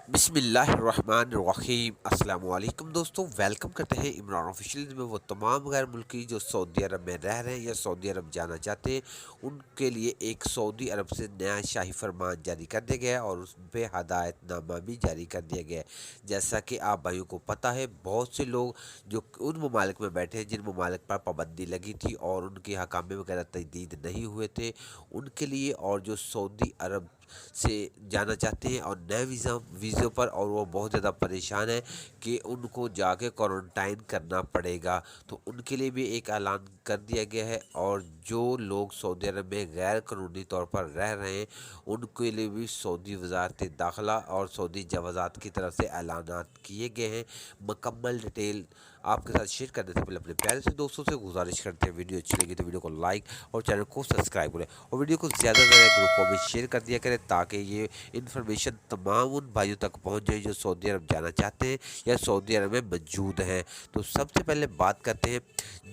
बिस्मिल्लाहिर्रहमानिर्रहीम अस्सलाम वालेकुम दोस्तों, वेलकम करते हैं इमरान ऑफिशियल में। वो तमाम गैर मुल्की जो सऊदी अरब में रह रहे हैं या सऊदी अरब जाना चाहते हैं, उनके लिए एक सऊदी अरब से नया शाही फरमान जारी कर दिया गया है और उस पर हदायतनामा भी जारी कर दिया गया है। जैसा कि आप भाइयों को पता है, बहुत से लोग जो उन ममालिक में बैठे हैं जिन ममालिक पर पाबंदी लगी थी और उनके हकामे वगैरह तजदीद नहीं हुए थे, उनके लिए, और जो सऊदी अरब से जाना चाहते हैं और नए वीज़ों पर, और वो बहुत ज़्यादा परेशान है कि उनको जाके क्वारंटाइन करना पड़ेगा, तो उनके लिए भी एक ऐलान कर दिया गया है। और जो लोग सऊदी अरब में गैर कानूनी तौर पर रह रहे हैं, उनके लिए भी सऊदी वजारत दाखिला और सऊदी जवाज़ात की तरफ से ऐलानात किए गए हैं। मुकम्मल डिटेल आपके साथ शेयर करने से पहले अपने प्यारे से दोस्तों से गुजारिश करते हैं, वीडियो अच्छी लगी तो वीडियो को लाइक और चैनल को सब्सक्राइब करें और वीडियो को ज़्यादा से ज़्यादा ग्रुपों में शेयर कर दिया करें, ताकि ये इन्फॉर्मेशन तमाम उन भाइयों तक पहुंच जाए जो सऊदी अरब जाना चाहते हैं या सऊदी अरब में मौजूद हैं। तो सबसे पहले बात करते हैं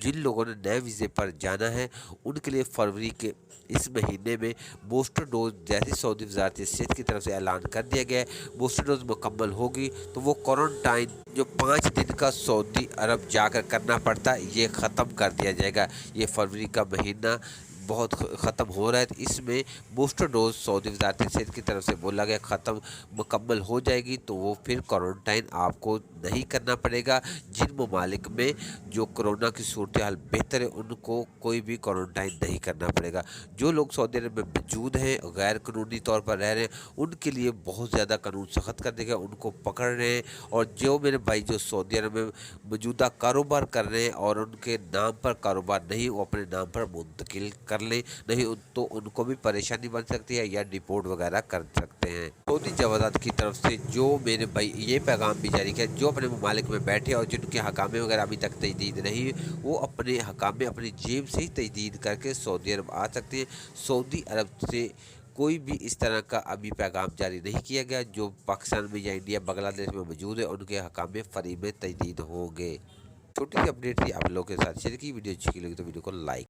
जिन लोगों ने नए वीज़े पर जाना है, उनके लिए फरवरी के इस महीने में बूस्टर डोज, जैसे सऊदी वजारत सेहत की तरफ से ऐलान कर दिया गया है, बूस्टर डोज मुकम्मल होगी तो वो क्वारंटाइन जो 5 दिन का सऊदी अरब जाकर करना पड़ता है, ये ख़त्म कर दिया जाएगा। ये फरवरी का महीना बहुत ख़त्म हो रहा है, तो इसमें बूस्टर डोज सऊदी वजारत सेहत की तरफ से बोला गया ख़त्म मुकम्मल हो जाएगी, तो वो फिर क्वारंटाइन आपको नहीं करना पड़ेगा। जिन ममालिक में जो कोरोना की सूरत हाल बेहतर है, उनको कोई भी क्वारंटाइन नहीं करना पड़ेगा। जो लोग सऊदी अरब में मौजूद हैं और गैर कानूनी तौर पर रह रहे हैं, उनके लिए बहुत ज़्यादा कानून सख्त कर देगा, उनको पकड़ रहे हैं। और जो मेरे भाई जो सऊदी अरब में मौजूदा कारोबार कर रहे हैं और उनके नाम पर कारोबार नहीं, वो अपने नाम पर मुंतकिल कर लें, नहीं तो उनको भी परेशानी बन सकती है या डिपोर्ट वगैरह कर सकते हैं। सऊदी जवाज़ात की तरफ से जो मेरे भाई ये पैगाम भी जारी किया, जो अपने ममालिक में बैठे और जिनके हकामे वगैरह अभी तक तजदीद नहीं, वो अपने हकामे अपनी जेब से ही तजदीद करके सऊदी अरब आ सकते हैं। सऊदी अरब से कोई भी इस तरह का अभी पैगाम जारी नहीं किया गया। जो पाकिस्तान में या इंडिया बांग्लादेश में मौजूद है, उनके हकामे फ्री में तजदीद होंगे। छोटी सी अपडेट थी आप लोगों के साथ शेयर की। वीडियो अच्छी लगी तो वीडियो को लाइक